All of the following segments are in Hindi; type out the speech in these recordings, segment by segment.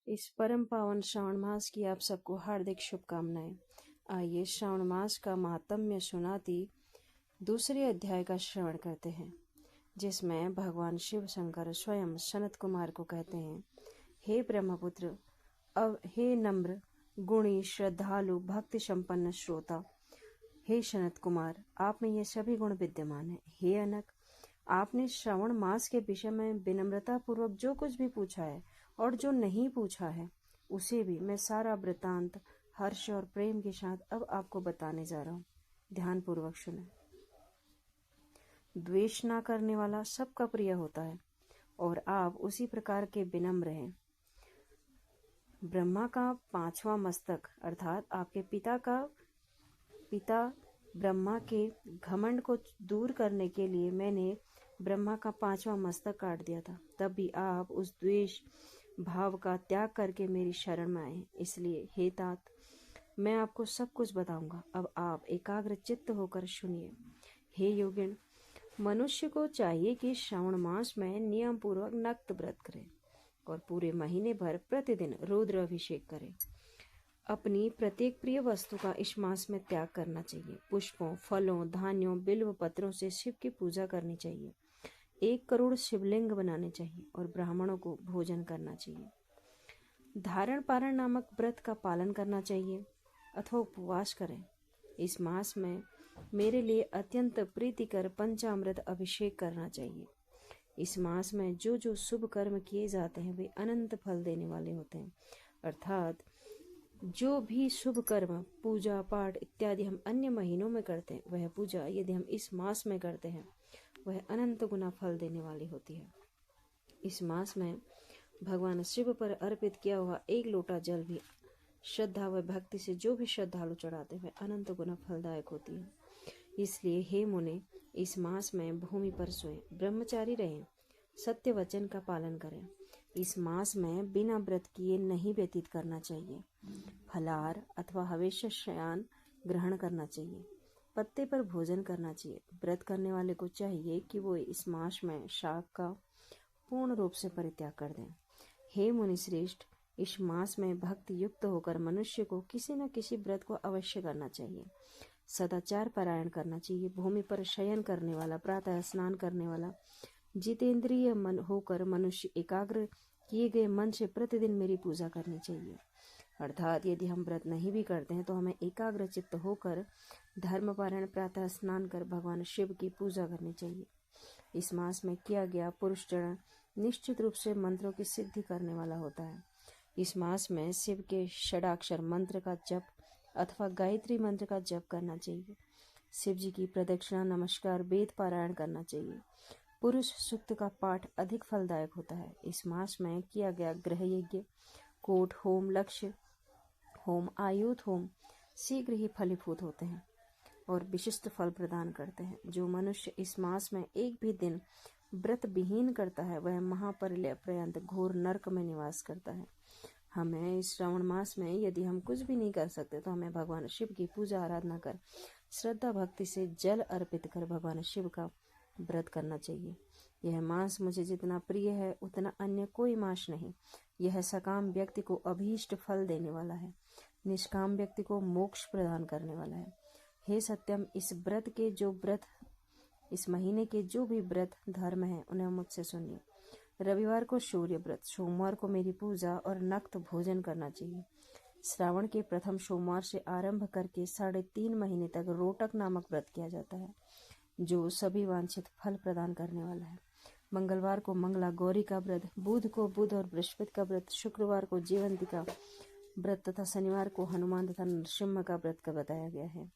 इस परम पावन श्रावण मास की आप सबको हार्दिक शुभकामनाएं। आइए श्रावण मास का महात्म्य सुनाती दूसरे अध्याय का श्रवण करते हैं, जिसमें भगवान शिव शंकर स्वयं सनत कुमार को कहते हैं, हे ब्रह्मपुत्र, अब हे नम्र गुणी श्रद्धालु भक्ति संपन्न श्रोता, हे सनत कुमार, आप में ये सभी गुण विद्यमान है। हे अनक, आपने श्रावण मास के विषय में विनम्रता पूर्वक जो कुछ भी पूछा है और जो नहीं पूछा है उसे भी मैं सारा वृतांत हर्ष और प्रेम के साथ अब आपको बताने जा रहा हूँ। ध्यान पूर्वक सुने। द्वेष ना करने वाला सबका प्रिय होता है और आप उसी प्रकार के विनम्र हैं। ब्रह्मा का 5वां मस्तक अर्थात आपके पिता ब्रह्मा के घमंड को दूर करने के लिए मैंने ब्रह्मा का 5वां मस्तक काट दिया था। तब भी आप उस द्वेष भाव का त्याग करके मेरी शरण में आए। इसलिए हे तात, मैं आपको सब कुछ बताऊंगा। अब आप एकाग्र चित्त होकर सुनिए। हे योगिन, मनुष्य को चाहिए कि श्रावण मास में नियम पूर्वक नक्त व्रत करे और पूरे महीने भर प्रतिदिन रुद्र अभिषेक करे। अपनी प्रत्येक प्रिय वस्तु का इस मास में त्याग करना चाहिए। पुष्पों, फलों, धान्यों, बिल्व पत्रों से शिव की पूजा करनी चाहिए। 1 करोड़ शिवलिंग बनाने चाहिए और ब्राह्मणों को भोजन करना चाहिए। धारण पारण नामक व्रत का पालन करना चाहिए अथवा उपवास करें। इस मास में मेरे लिए अत्यंत प्रीतिकर पंचामृत अभिषेक करना चाहिए। इस मास में जो जो शुभ कर्म किए जाते हैं वे अनंत फल देने वाले होते हैं। अर्थात जो भी शुभ कर्म, पूजा पाठ इत्यादि हम अन्य महीनों में करते हैं, वह पूजा यदि हम इस मास में करते हैं वह अनंत गुना फल देने वाली होती है। इस मास में भगवान शिव पर अर्पित किया हुआ 1 लोटा जल भी श्रद्धा व भक्ति से जो भी श्रद्धालु चढ़ाते हैं अनंत गुना फलदायक होती है। इसलिए हे मुने, इस मास में भूमि पर सोएं, ब्रह्मचारी रहें, सत्य वचन का पालन करें। इस मास में बिना व्रत किए नहीं व्यतीत करना चाहिए। फलाहार अथवा हविष्य शयन ग्रहण करना चाहिए। पत्ते पर भोजन करना चाहिए। व्रत करने वाले को चाहिए कि वो इस मास में शाक का पूर्ण रूप से परित्याग कर दें। हे मुनि श्रेष्ठ, इस मास में भक्ति युक्त होकर मनुष्य को किसी न किसी व्रत को अवश्य करना चाहिए। सदाचार पारायण करना चाहिए। भूमि पर शयन करने वाला, प्रातः स्नान करने वाला, जितेंद्रिय मन होकर मनुष्य एकाग्र किए गए मन से प्रतिदिन मेरी पूजा करनी चाहिए। अर्थात यदि हम व्रत नहीं भी करते हैं तो हमें एकाग्र चित्त होकर धर्म पारायण प्रातः स्नान कर भगवान शिव की पूजा करनी चाहिए। इस मास में किया गया पुरुष चरण निश्चित रूप से मंत्रों की सिद्धि करने वाला होता है। इस मास में शिव के षडाक्षर मंत्र का जप अथवा गायत्री मंत्र का जप करना चाहिए। शिव जी की प्रदक्षिणा, नमस्कार, वेद पारायण करना चाहिए। पुरुष सूक्त का पाठ अधिक फलदायक होता है। इस मास में किया गया गृह यज्ञ, कोट होम, लक्ष्य होम, आयुध होम शीघ्र ही फलीभूत होते हैं और विशिष्ट फल प्रदान करते हैं। जो मनुष्य इस मास में एक भी दिन व्रत विहीन करता है वह महापरलय पर्यंत घोर नरक में निवास करता है। हमें इस श्रावण मास में यदि हम कुछ भी नहीं कर सकते तो हमें भगवान शिव की पूजा आराधना कर श्रद्धा भक्ति से जल अर्पित कर भगवान शिव का व्रत करना चाहिए। यह मास मुझे जितना प्रिय है उतना अन्य कोई मास नहीं। यह सकाम व्यक्ति को अभीष्ट फल देने वाला है, निष्काम व्यक्ति को मोक्ष प्रदान करने वाला है। हे सत्यम, इस महीने के जो भी व्रत धर्म है उन्हें मुझसे सुनिए। रविवार को सूर्य व्रत, सोमवार को मेरी पूजा और नक्त भोजन करना चाहिए। श्रावण के प्रथम सोमवार से आरंभ करके 3.5 महीने तक रोटक नामक व्रत किया जाता है, जो सभी वांछित फल प्रदान करने वाला है। मंगलवार को मंगला गौरी का व्रत, बुध को बुध और बृहस्पति का व्रत, शुक्रवार को जीवंती का व्रत तथा शनिवार को हनुमान तथा नरसिम्हा का व्रत का बताया गया है।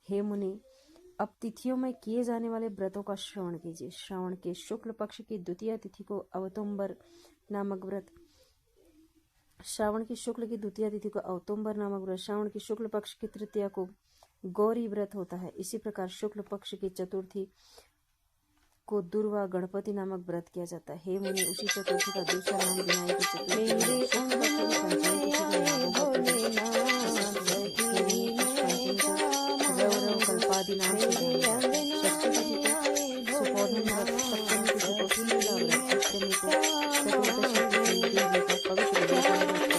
हे मुनि, अब तिथियों में किए जाने वाले व्रतों का श्रवण कीजिए। श्रावण के शुक्ल पक्ष की द्वितीय तिथि को अवतुंबर नामक व्रत, श्रावण की शुक्ल की द्वितीय तिथि को अवतुंबर नामक व्रत, श्रावण की शुक्ल पक्ष की तृतीया को गौरी व्रत होता है। इसी प्रकार शुक्ल पक्ष की चतुर्थी को दुर्वा गणपति नामक व्रत किया जाता है। हे मुनि, उसी चतुर्थी का दूसरा नाम विनायक कल्पादि नाम से जाना जाता है।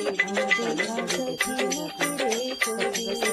पेट में 40 बड़े व्यक्ति हो जाते हैं। कपिलवस्तु